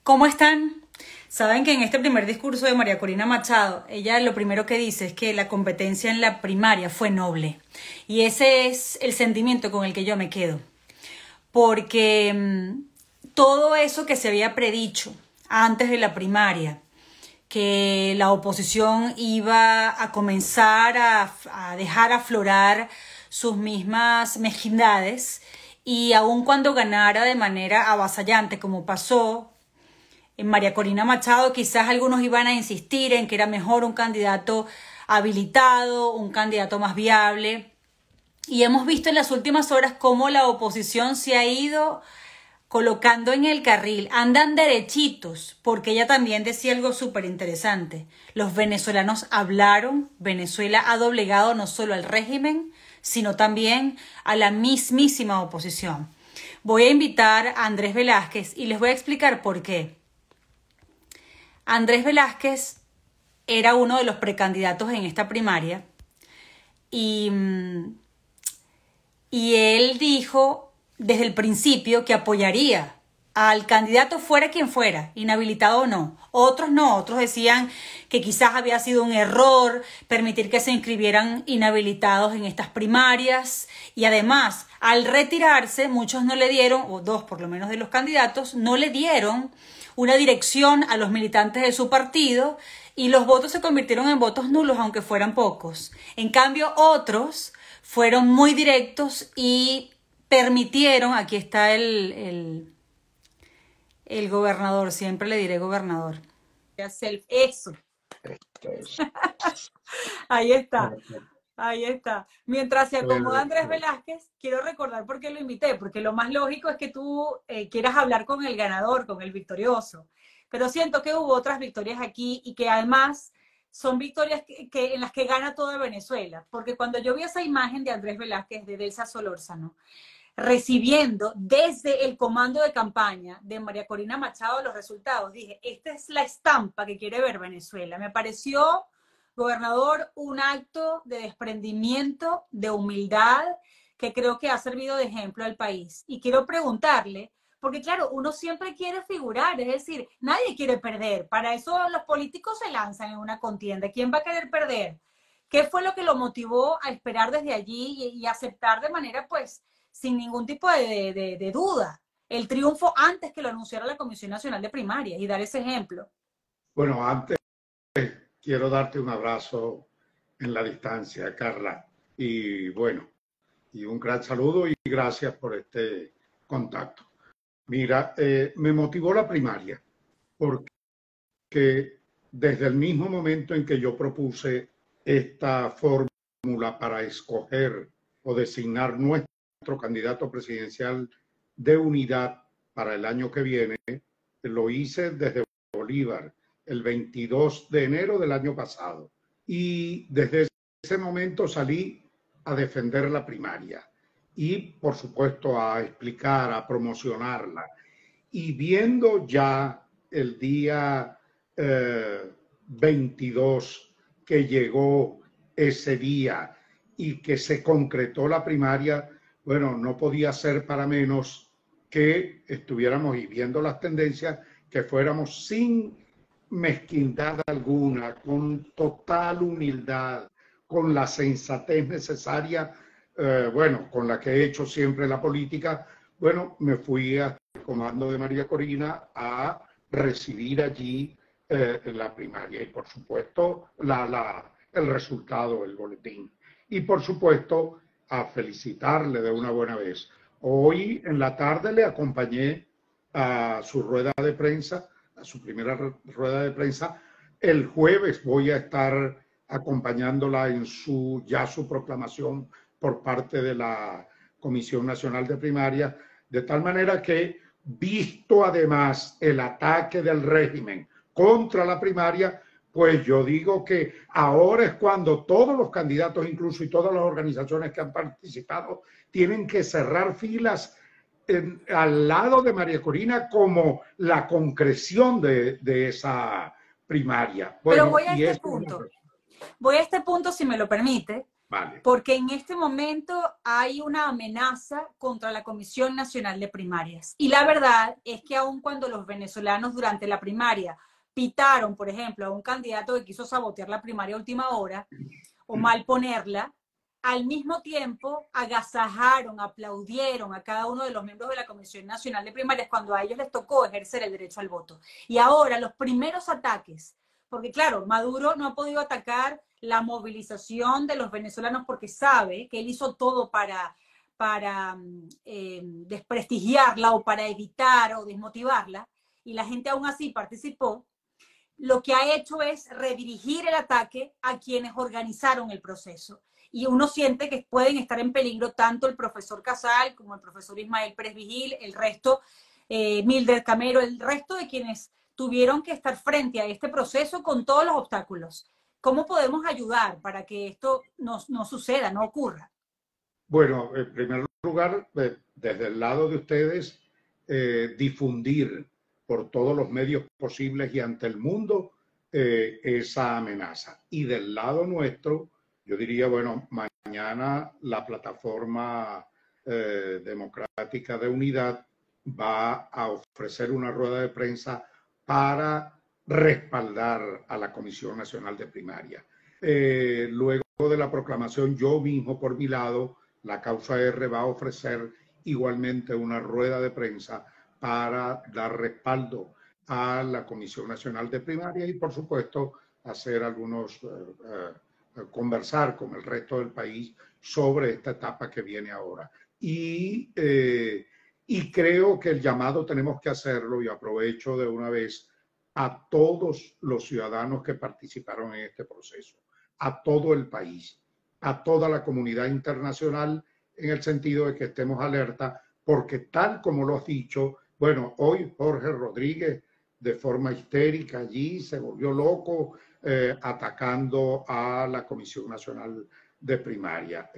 ¿Cómo están? Saben que en este primer discurso de María Corina Machado, ella lo primero que dice es que la competencia en la primaria fue noble. Y ese es el sentimiento con el que yo me quedo. Porque todo eso que se había predicho antes de la primaria, que la oposición iba a comenzar a dejar aflorar sus mismas mezquindades, y aun cuando ganara de manera avasallante, como pasó en María Corina Machado, quizás algunos iban a insistir en que era mejor un candidato habilitado, un candidato más viable. Y hemos visto en las últimas horas cómo la oposición se ha ido colocando en el carril. Andan derechitos, porque ella también decía algo súper interesante. Los venezolanos hablaron, Venezuela ha doblegado no solo al régimen, sino también a la mismísima oposición. Voy a invitar a Andrés Velázquez y les voy a explicar por qué. Andrés Velázquez era uno de los precandidatos en esta primaria y él dijo desde el principio que apoyaría al candidato fuera quien fuera, inhabilitado o no. Otros no, otros decían que quizás había sido un error permitir que se inscribieran inhabilitados en estas primarias, y además al retirarse muchos no le dieron, o dos por lo menos de los candidatos, no le dieron una dirección a los militantes de su partido y los votos se convirtieron en votos nulos, aunque fueran pocos. En cambio, otros fueron muy directos y permitieron, aquí está el gobernador, siempre le diré gobernador. Eso. Ahí está. Ahí está. Mientras se acomoda Andrés Velázquez, quiero recordar por qué lo invité, porque lo más lógico es que tú quieras hablar con el ganador, con el victorioso. Pero siento que hubo otras victorias aquí y que además son victorias en las que gana toda Venezuela. Porque cuando yo vi esa imagen de Andrés Velázquez, de Delsa Solórzano, recibiendo desde el comando de campaña de María Corina Machado los resultados, dije, esta es la estampa que quiere ver Venezuela. Me pareció, gobernador, un acto de desprendimiento, de humildad, que creo que ha servido de ejemplo al país. Y quiero preguntarle, porque claro, uno siempre quiere figurar, es decir, nadie quiere perder. Para eso los políticos se lanzan en una contienda. ¿Quién va a querer perder? ¿Qué fue lo que lo motivó a esperar desde allí y aceptar de manera, pues, sin ningún tipo de duda, el triunfo antes que lo anunciara la Comisión Nacional de Primarias, y dar ese ejemplo? Bueno, antes quiero darte un abrazo en la distancia, Carla, y bueno, y un gran saludo y gracias por este contacto. Mira, me motivó la primaria porque desde el mismo momento en que yo propuse esta fórmula para escoger o designar nuestro candidato presidencial de unidad para el año que viene, lo hice desde Bolívar, el 22 de enero del año pasado. Y desde ese momento salí a defender la primaria y, por supuesto, a explicar, a promocionarla. Y viendo ya el día 22 que llegó ese día y que se concretó la primaria, bueno, no podía ser para menos que estuviéramos y viendo las tendencias, que fuéramos sin mezquindad alguna, con total humildad, con la sensatez necesaria, bueno, con la que he hecho siempre la política. Bueno, me fui al comando de María Corina a recibir allí la primaria y, por supuesto, el resultado, el boletín. Y, por supuesto, a felicitarle de una buena vez. Hoy en la tarde le acompañé a su rueda de prensa, a su primera rueda de prensa. El jueves voy a estar acompañándola en su proclamación por parte de la Comisión Nacional de Primarias, de tal manera que, visto además el ataque del régimen contra la primaria, pues yo digo que ahora es cuando todos los candidatos, incluso, y todas las organizaciones que han participado, tienen que cerrar filas al lado de María Corina como la concreción de esa primaria. Bueno, pero voy a este punto. Voy a este punto, si me lo permite, Vale. Porque en este momento hay una amenaza contra la Comisión Nacional de Primarias. Y la verdad es que aun cuando los venezolanos durante la primaria pitaron, por ejemplo, a un candidato que quiso sabotear la primaria a última hora o mal ponerla, al mismo tiempo agasajaron, aplaudieron a cada uno de los miembros de la Comisión Nacional de Primarias cuando a ellos les tocó ejercer el derecho al voto. Y ahora los primeros ataques, porque claro, Maduro no ha podido atacar la movilización de los venezolanos porque sabe que él hizo todo para desprestigiarla o para evitar o desmotivarla, y la gente aún así participó. Lo que ha hecho es redirigir el ataque a quienes organizaron el proceso. Y uno siente que pueden estar en peligro tanto el profesor Casal como el profesor Ismael Pérez Vigil, el resto, Mildred Camero, el resto de quienes tuvieron que estar frente a este proceso con todos los obstáculos. ¿Cómo podemos ayudar para que esto no suceda, no ocurra? Bueno, en primer lugar, desde el lado de ustedes, difundir por todos los medios posibles y ante el mundo esa amenaza. Y del lado nuestro, yo diría, bueno, mañana la plataforma democrática de unidad va a ofrecer una rueda de prensa para respaldar a la Comisión Nacional de Primaria. Luego de la proclamación, yo mismo por mi lado, la Causa R va a ofrecer igualmente una rueda de prensa para dar respaldo a la Comisión Nacional de Primaria y, por supuesto, hacer conversar con el resto del país sobre esta etapa que viene ahora. Y creo que el llamado tenemos que hacerlo, y aprovecho de una vez, a todos los ciudadanos que participaron en este proceso, a todo el país, a toda la comunidad internacional, en el sentido de que estemos alerta, porque tal como lo has dicho, bueno, hoy Jorge Rodríguez de forma histérica allí se volvió loco atacando a la Comisión Nacional de Primaria,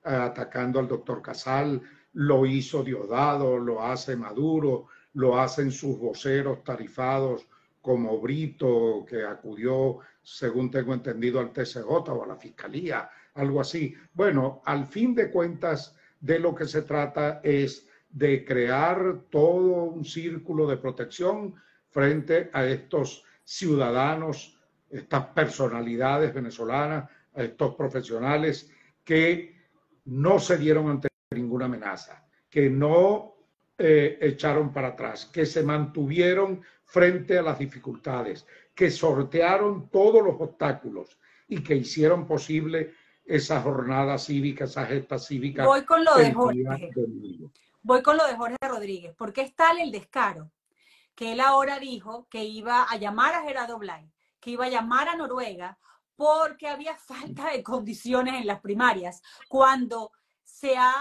atacando al doctor Casal, lo hizo Diosdado, lo hace Maduro, lo hacen sus voceros tarifados como Brito, que acudió, según tengo entendido, al TCJ o a la Fiscalía, algo así. Bueno, al fin de cuentas, de lo que se trata es de crear todo un círculo de protección frente a estos ciudadanos, estas personalidades venezolanas, a estos profesionales que no se dieron ante ninguna amenaza, que no echaron para atrás, que se mantuvieron frente a las dificultades, que sortearon todos los obstáculos y que hicieron posible esa jornada cívica, esa gesta cívica. Voy con lo de Jorge. Voy con lo de Jorge Rodríguez, porque es tal el descaro que él ahora dijo que iba a llamar a Gerardo Blay, que iba a llamar a Noruega, porque había falta de condiciones en las primarias, cuando se ha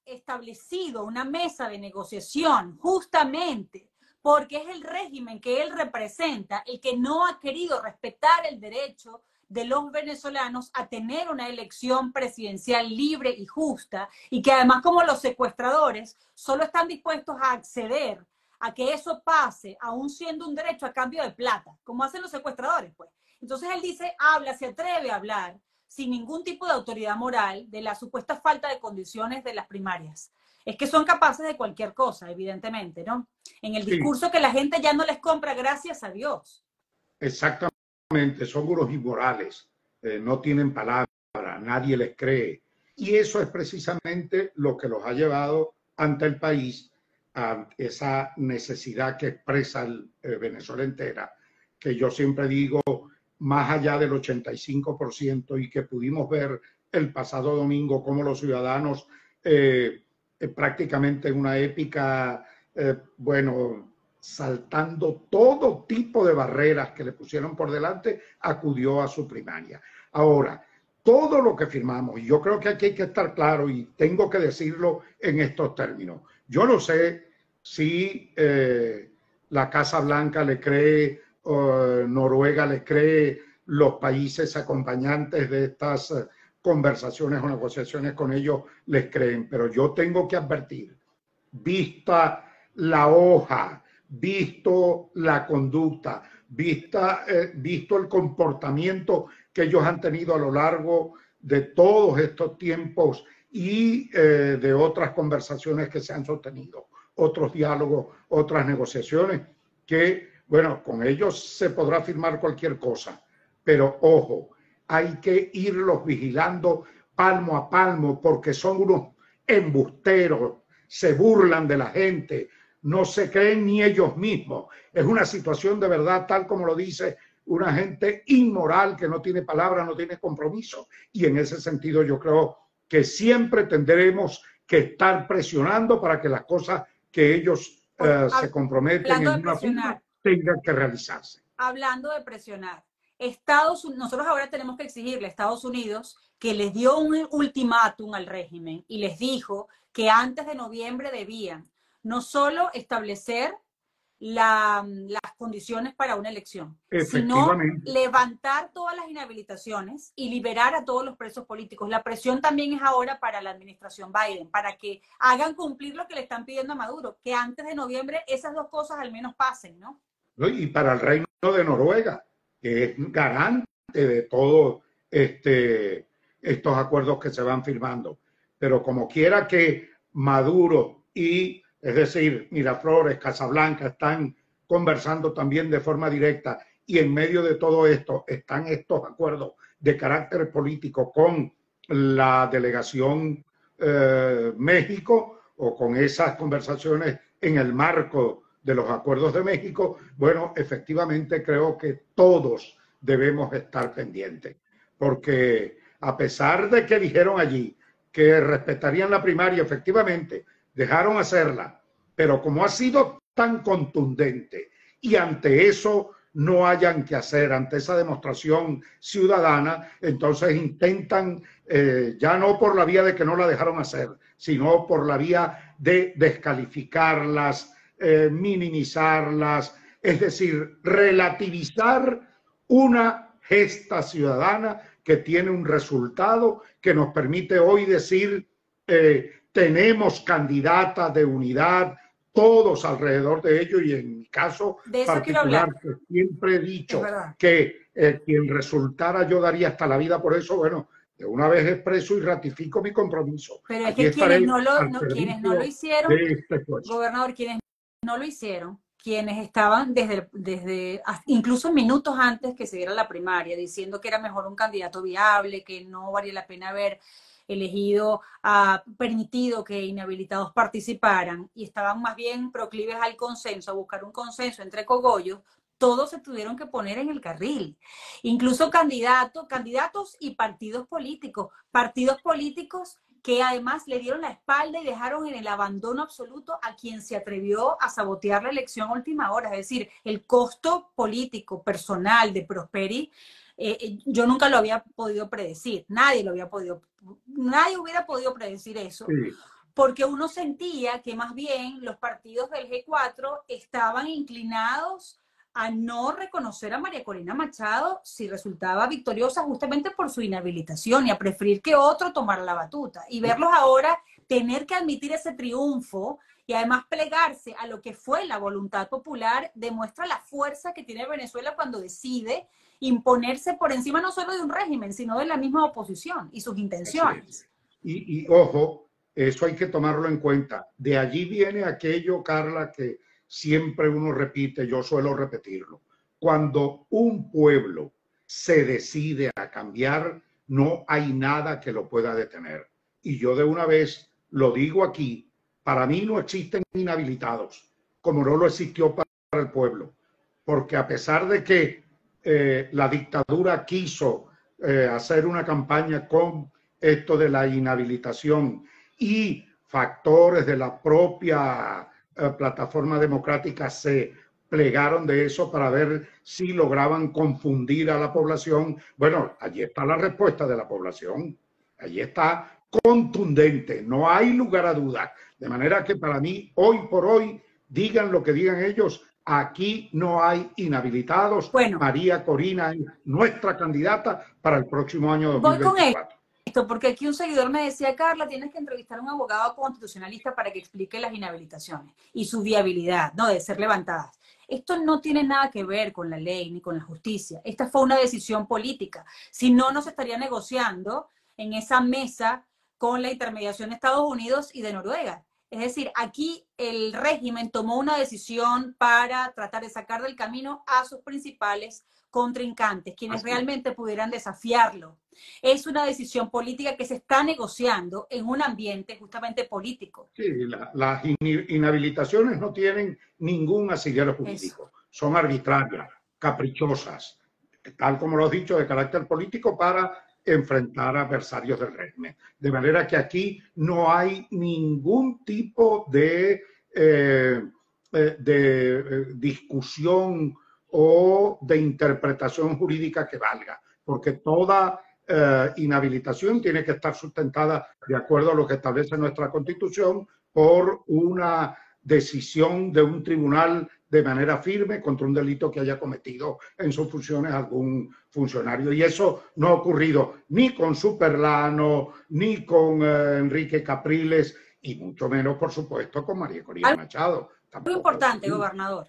establecido una mesa de negociación justamente porque es el régimen que él representa el que no ha querido respetar el derecho de los venezolanos a tener una elección presidencial libre y justa, y que además, como los secuestradores solo están dispuestos a acceder a que eso pase, aún siendo un derecho a cambio de plata, como hacen los secuestradores, pues. Entonces él dice, se atreve a hablar sin ningún tipo de autoridad moral de la supuesta falta de condiciones de las primarias. Es que son capaces de cualquier cosa, evidentemente, ¿no? En el discurso que la gente ya no les compra, gracias a Dios. Exactamente, son unos inmorales, no tienen palabra, nadie les cree. Y eso es precisamente lo que los ha llevado ante el país a esa necesidad que expresa Venezuela entera, que yo siempre digo, más allá del 85%, y que pudimos ver el pasado domingo cómo los ciudadanos prácticamente en una épica, bueno, saltando todo tipo de barreras que le pusieron por delante, acudió a su primaria. Ahora, todo lo que firmamos, y yo creo que aquí hay que estar claro, y tengo que decirlo en estos términos. Yo no sé si la Casa Blanca le cree, Noruega le cree, los países acompañantes de estas conversaciones o negociaciones con ellos les creen, pero yo tengo que advertir, vista la hoja, visto la conducta, visto el comportamiento que ellos han tenido a lo largo de todos estos tiempos y de otras conversaciones que se han sostenido, otros diálogos, otras negociaciones, que, bueno, con ellos se podrá firmar cualquier cosa, pero ojo, hay que irlos vigilando palmo a palmo porque son unos embusteros, se burlan de la gente, no se creen ni ellos mismos. Es una situación de verdad, tal como lo dice una gente inmoral que no tiene palabra, no tiene compromiso. Y en ese sentido yo creo que siempre tendremos que estar presionando para que las cosas que ellos se comprometen en una firma tengan que realizarse. Hablando de presionar, nosotros ahora tenemos que exigirle a Estados Unidos que les dio un ultimátum al régimen y les dijo que antes de noviembre debían no solo establecer las condiciones para una elección, sino levantar todas las inhabilitaciones y liberar a todos los presos políticos. La presión también es ahora para la administración Biden, para que hagan cumplir lo que le están pidiendo a Maduro, que antes de noviembre esas dos cosas al menos pasen, ¿no? Y para el Reino de Noruega, que es garante de todos estos acuerdos que se van firmando. Pero como quiera que Maduro y, es decir, Miraflores, Casablanca, están conversando también de forma directa y en medio de todo esto están estos acuerdos de carácter político con la delegación México o con esas conversaciones en el marco de los acuerdos de México, bueno, efectivamente creo que todos debemos estar pendientes, porque a pesar de que dijeron allí que respetarían la primaria, efectivamente, dejaron hacerla, pero como ha sido tan contundente y ante eso no hayan que hacer, ante esa demostración ciudadana, entonces intentan, ya no por la vía de que no la dejaron hacer, sino por la vía de descalificarlas, minimizarlas, es decir, relativizar una gesta ciudadana que tiene un resultado que nos permite hoy decir tenemos candidatas de unidad, todos alrededor de ello, y en mi caso particular, que siempre he dicho que quien resultara yo daría hasta la vida por eso, bueno, de una vez expreso y ratifico mi compromiso. Pero es que quienes no lo hicieron, gobernador, quienes no lo hicieron, quienes estaban desde incluso minutos antes que se diera la primaria, diciendo que era mejor un candidato viable, que no valía la pena haber permitido que inhabilitados participaran y estaban más bien proclives al consenso, a buscar un consenso entre cogollos, todos se tuvieron que poner en el carril. Incluso candidatos y partidos políticos que además le dieron la espalda y dejaron en el abandono absoluto a quien se atrevió a sabotear la elección a última hora. Es decir, el costo político, personal de Prosperi, yo nunca lo había podido predecir. Nadie hubiera podido predecir eso. Sí. Porque uno sentía que más bien los partidos del G4 estaban inclinados a no reconocer a María Corina Machado si resultaba victoriosa justamente por su inhabilitación y a preferir que otro tomara la batuta. Y verlos ahora tener que admitir ese triunfo y además plegarse a lo que fue la voluntad popular demuestra la fuerza que tiene Venezuela cuando decide imponerse por encima no solo de un régimen, sino de la misma oposición y sus intenciones. Y ojo, eso hay que tomarlo en cuenta. De allí viene aquello, Carla, que siempre uno repite, yo suelo repetirlo. Cuando un pueblo se decide a cambiar, no hay nada que lo pueda detener. Y yo de una vez lo digo aquí, para mí no existen inhabilitados, como no lo existió para el pueblo. Porque a pesar de que la dictadura quiso hacer una campaña con esto de la inhabilitación y factores de la propia plataforma democrática se plegaron de eso para ver si lograban confundir a la población. Bueno, allí está la respuesta de la población, allí está contundente, no hay lugar a dudas. De manera que para mí, hoy por hoy, digan lo que digan ellos, aquí no hay inhabilitados. Bueno, María Corina es nuestra candidata para el próximo año 2024. Porque aquí un seguidor me decía, Carla, tienes que entrevistar a un abogado constitucionalista para que explique las inhabilitaciones y su viabilidad, ¿no? De ser levantadas. esto no tiene nada que ver con la ley ni con la justicia. Esta fue una decisión política. Si no, no se estaría negociando en esa mesa con la intermediación de Estados Unidos y de Noruega. Es decir, aquí el régimen tomó una decisión para tratar de sacar del camino a sus principales contrincantes, quienes realmente pudieran desafiarlo. Es una decisión política que se está negociando en un ambiente justamente político. Sí, las inhabilitaciones no tienen ningún asidero jurídico. Son arbitrarias, caprichosas, tal como lo has dicho, de carácter político para enfrentar a adversarios del régimen. De manera que aquí no hay ningún tipo de discusión o de interpretación jurídica que valga, porque toda inhabilitación tiene que estar sustentada de acuerdo a lo que establece nuestra Constitución por una decisión de un tribunal de manera firme contra un delito que haya cometido en sus funciones algún funcionario. Y eso no ha ocurrido ni con Superlano, ni con Enrique Capriles, y mucho menos, por supuesto, con María Corina Machado. Muy importante, gobernador.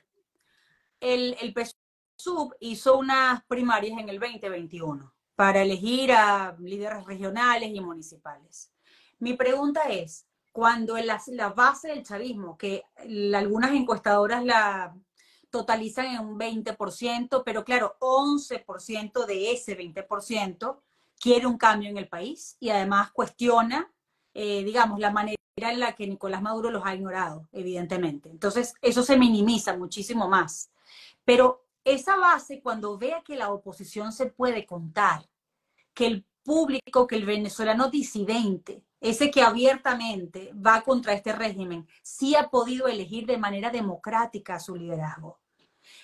El PSUV hizo unas primarias en el 2021 para elegir a líderes regionales y municipales. Mi pregunta es, cuando la base del chavismo, que algunas encuestadoras la totalizan en un 20%, pero claro, 11% de ese 20% quiere un cambio en el país y además cuestiona, digamos, la manera en la que Nicolás Maduro los ha ignorado, evidentemente. Entonces, eso se minimiza muchísimo más. Pero esa base, cuando vea que la oposición se puede contar, que el público, que el venezolano disidente, ese que abiertamente va contra este régimen, sí ha podido elegir de manera democrática a su liderazgo.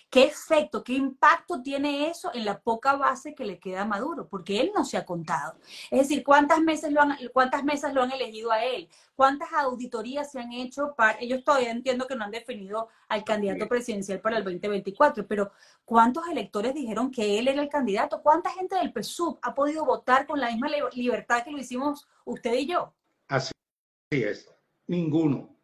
¿Qué efecto, qué impacto tiene eso en la poca base que le queda a Maduro? Porque él no se ha contado. Es decir, ¿cuántas mesas lo han elegido a él? ¿Cuántas auditorías se han hecho para...? Ellos todavía entiendo que no han definido al candidato presidencial para el 2024, pero ¿cuántos electores dijeron que él era el candidato? ¿Cuánta gente del PSUV ha podido votar con la misma libertad que lo hicimos usted y yo? Así es, ninguno.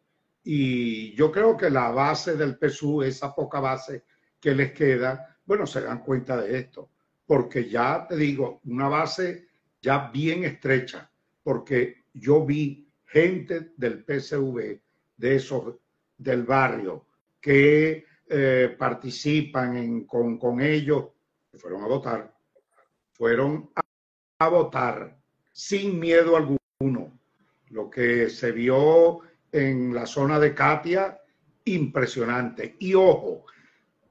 Y yo creo que la base del PSUV, esa poca base que les queda, bueno, se dan cuenta de esto, porque ya te digo, una base ya bien estrecha, porque yo vi gente del PSV, de esos del barrio, que participan con ellos, que fueron a votar sin miedo alguno. Lo que se vio en la zona de Katia, impresionante. Y ojo,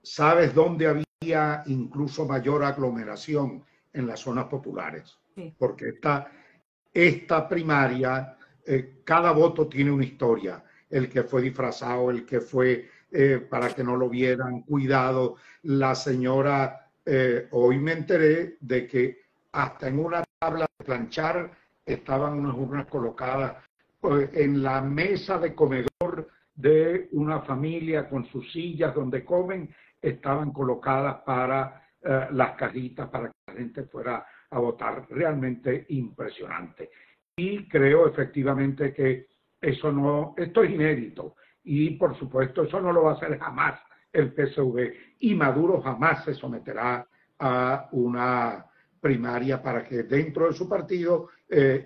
¿sabes dónde había incluso mayor aglomeración? En las zonas populares. Sí. Porque esta primaria, cada voto tiene una historia. El que fue disfrazado, el que fue para que no lo vieran, cuidado. La señora, hoy me enteré de que hasta en una tabla de planchar estaban unas urnas colocadas en la mesa de comedor de una familia con sus sillas donde comen, estaban colocadas para las cajitas para que la gente fuera a votar. Realmente impresionante. Y creo efectivamente que esto es inédito. Y por supuesto eso no lo va a hacer jamás el PSV. Y Maduro jamás se someterá a una primaria para que dentro de su partido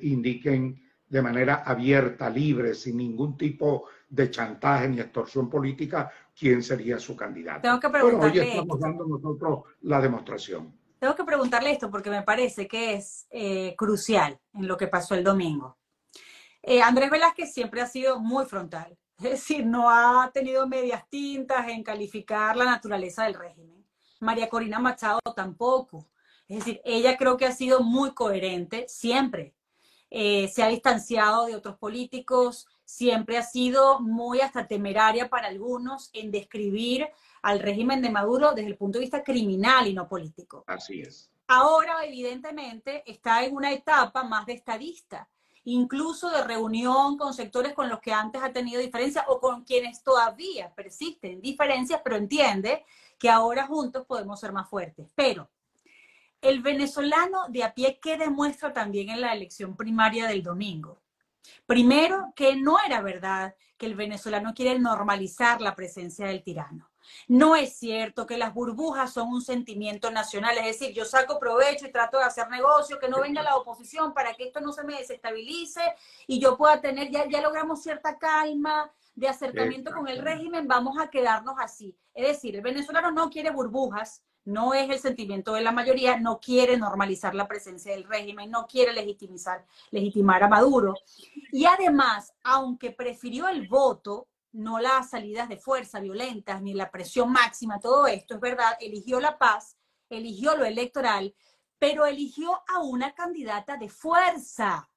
indiquen de manera abierta, libre, sin ningún tipo de chantaje ni extorsión política, quién sería su candidato. Tengo que preguntarle bueno, hoy estamos dando nosotros la demostración. Tengo que preguntarle esto porque me parece que es crucial en lo que pasó el domingo. Andrés Velázquez siempre ha sido muy frontal, es decir, no ha tenido medias tintas en calificar la naturaleza del régimen. María Corina Machado tampoco. Es decir, ella creo que ha sido muy coherente siempre. Se ha distanciado de otros políticos, siempre ha sido muy hasta temeraria para algunos en describir al régimen de Maduro desde el punto de vista criminal y no político. Así es. Ahora, evidentemente, está en una etapa más de estadista, incluso de reunión con sectores con los que antes ha tenido diferencias o con quienes todavía persisten diferencias, pero entiende que ahora juntos podemos ser más fuertes. Pero el venezolano de a pie, ¿qué demuestra también en la elección primaria del domingo? Primero, que no era verdad que el venezolano quiere normalizar la presencia del tirano. No es cierto que las burbujas son un sentimiento nacional, es decir, yo saco provecho y trato de hacer negocio, que no venga la oposición para que esto no se me desestabilice y yo pueda tener, ya logramos cierta calma de acercamiento con el régimen, vamos a quedarnos así. Es decir, el venezolano no quiere burbujas, no es el sentimiento de la mayoría, no quiere normalizar la presencia del régimen, no quiere legitimar a Maduro. Y además, aunque prefirió el voto, no las salidas de fuerza violentas, ni la presión máxima, todo esto es verdad, eligió la paz, eligió lo electoral, pero eligió a una candidata de fuerza,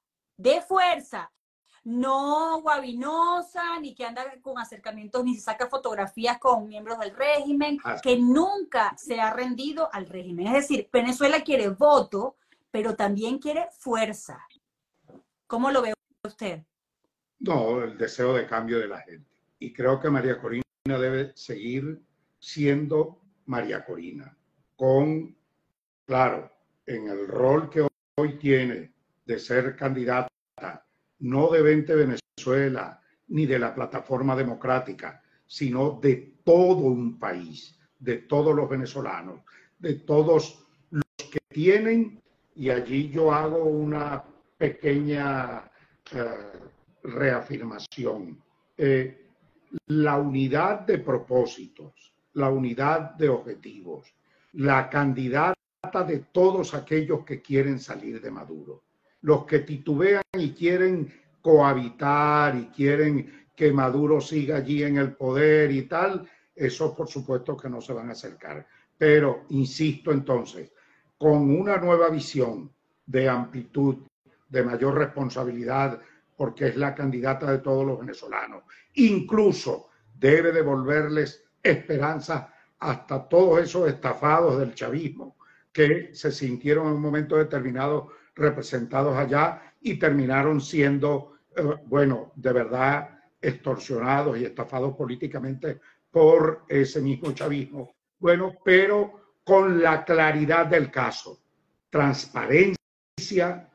no guabinosa, ni que anda con acercamientos, ni se saca fotografías con miembros del régimen, que nunca se ha rendido al régimen. Es decir, Venezuela quiere voto, pero también quiere fuerza. ¿Cómo lo ve usted? No, el deseo de cambio de la gente. Y creo que María Corina debe seguir siendo María Corina, con, claro, en el rol que hoy tiene de ser candidata, no de 20 Venezuela, ni de la plataforma democrática, sino de todo un país, de todos los venezolanos, de todos los que tienen, y allí yo hago una pequeña reafirmación. La unidad de propósitos, la unidad de objetivos, la candidata de todos aquellos que quieren salir de Maduro, los que titubean y quieren cohabitar y quieren que Maduro siga allí en el poder y tal, esos por supuesto que no se van a acercar. Pero, insisto entonces, con una nueva visión de amplitud, de mayor responsabilidad, porque es la candidata de todos los venezolanos. Incluso debe devolverles esperanza hasta todos esos estafados del chavismo que se sintieron en un momento determinado representados allá y terminaron siendo, bueno, de verdad extorsionados y estafados políticamente por ese mismo chavismo. Bueno, pero con la claridad del caso, transparencia,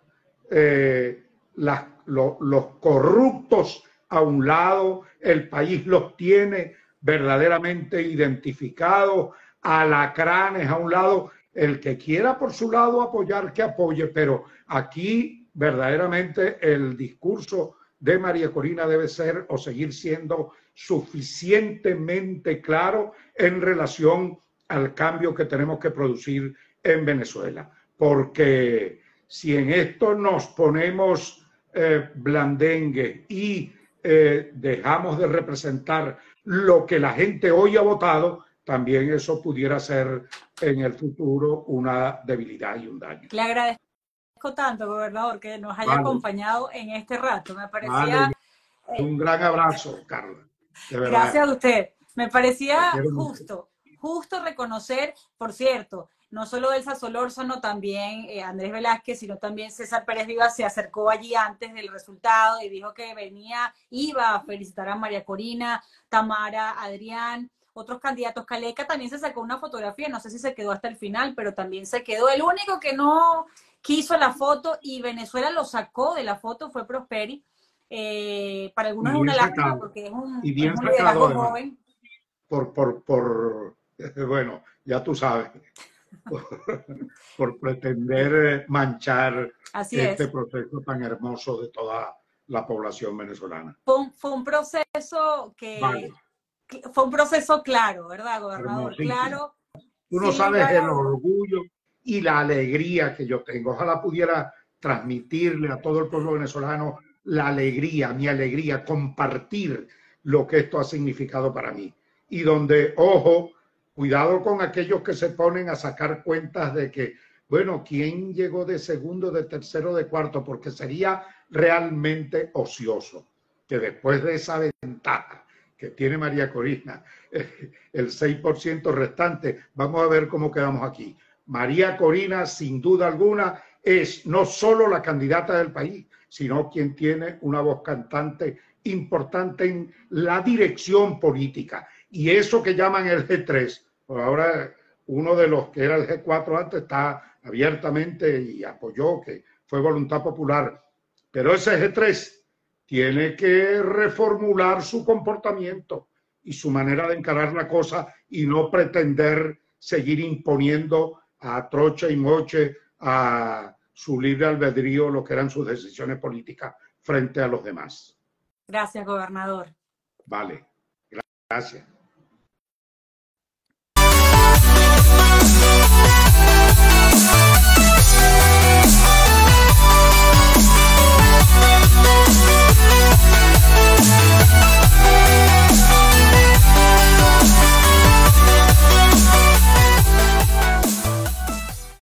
los corruptos a un lado, el país los tiene verdaderamente identificados, alacranes a un lado, el que quiera por su lado apoyar, que apoye, pero aquí verdaderamente el discurso de María Corina debe ser o seguir siendo suficientemente claro en relación al cambio que tenemos que producir en Venezuela, porque si en esto nos ponemos blandengue y dejamos de representar lo que la gente hoy ha votado, también eso pudiera ser en el futuro una debilidad y un daño. Le agradezco tanto, gobernador, que nos haya acompañado en este rato. Me parecía... Un gran abrazo, Carla. De verdad. Gracias a usted. Me parecía justo reconocer, por cierto, no solo Elsa Solórzano, también Andrés Velázquez, sino también César Pérez Vivas se acercó allí antes del resultado y dijo que iba a felicitar a María Corina, Tamara, Adrián, otros candidatos. Caleca también se sacó una fotografía, no sé si se quedó hasta el final, pero también se quedó. El único que no quiso la foto y Venezuela lo sacó de la foto fue Prosperi. Para algunos es una lástima porque es un liderazgo joven. Bueno, ya tú sabes, por pretender manchar este proceso tan hermoso de toda la población venezolana. Fue un proceso fue un proceso claro, ¿verdad, gobernador? Claro. Tú no sabes el orgullo y la alegría que yo tengo. Ojalá pudiera transmitirle a todo el pueblo venezolano la alegría, mi alegría, compartir lo que esto ha significado para mí. Y donde, ojo, cuidado con aquellos que se ponen a sacar cuentas de que, bueno, ¿quién llegó de segundo, de tercero, de cuarto? Porque sería realmente ocioso que después de esa ventaja que tiene María Corina, el 6% restante, vamos a ver cómo quedamos aquí. María Corina, sin duda alguna, es no solo la candidata del país, sino quien tiene una voz cantante importante en la dirección política. Y eso que llaman el G3, pues ahora uno de los que era el G4 antes está abiertamente y apoyó, que fue voluntad popular. Pero ese G3 tiene que reformular su comportamiento y su manera de encarar la cosa y no pretender seguir imponiendo a troche y moche a su libre albedrío lo que eran sus decisiones políticas frente a los demás. Gracias, gobernador. Vale, gracias.